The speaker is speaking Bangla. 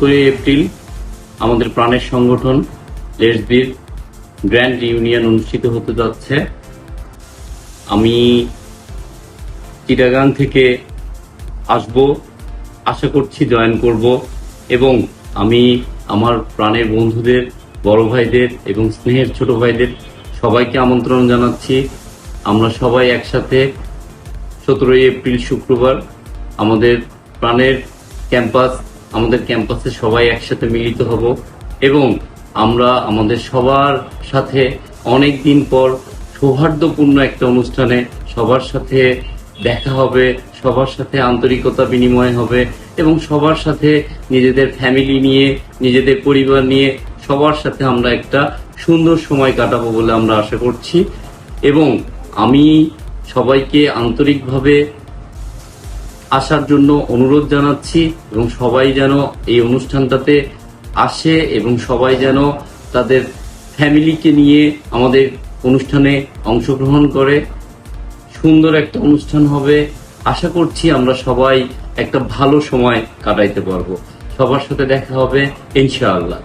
17 এপ্রিল আমাদের প্রাণের সংগঠন লেটস গ্র্যান্ড রিউনিয়ন অনুষ্ঠিত হতে যাচ্ছে। আমি চিটাগাং থেকে আসব, আশা করছি জয়েন করব এবং আমি আমার প্রাণের বন্ধুদের, বড় ভাইদের এবং স্নেহের ছোট ভাইদের সবাইকে আমন্ত্রণ জানাচ্ছি। আমরা সবাই একসাথে 17 এপ্রিল শুক্রবার আমাদের প্রাণের ক্যাম্পাসে সবাই একসাথে মিলিত হব এবং আমরা আমাদের সবার সাথে অনেক দিন পর সৌহার্দ্যপূর্ণ একটা অনুষ্ঠানে সবার সাথে দেখা হবে, সবার সাথে আন্তরিকতা বিনিময় হবে এবং সবার সাথে নিজেদের ফ্যামিলি নিয়ে, নিজেদের পরিবার নিয়ে সবার সাথে আমরা একটা সুন্দর সময় কাটাবো বলে আমরা আশা করছি। এবং আমি সবাইকে আন্তরিকভাবে আসার জন্য অনুরোধ জানাচ্ছি এবং সবাই যেন এই অনুষ্ঠানটাতে আসে এবং সবাই যেন তাদের ফ্যামিলিকে নিয়ে আমাদের অনুষ্ঠানে অংশগ্রহণ করে। সুন্দর একটা অনুষ্ঠান হবে, আশা করছি আমরা সবাই একটা ভালো সময় কাটাইতে পারবো। সবার সাথে দেখা হবে ইনশাআল্লাহ।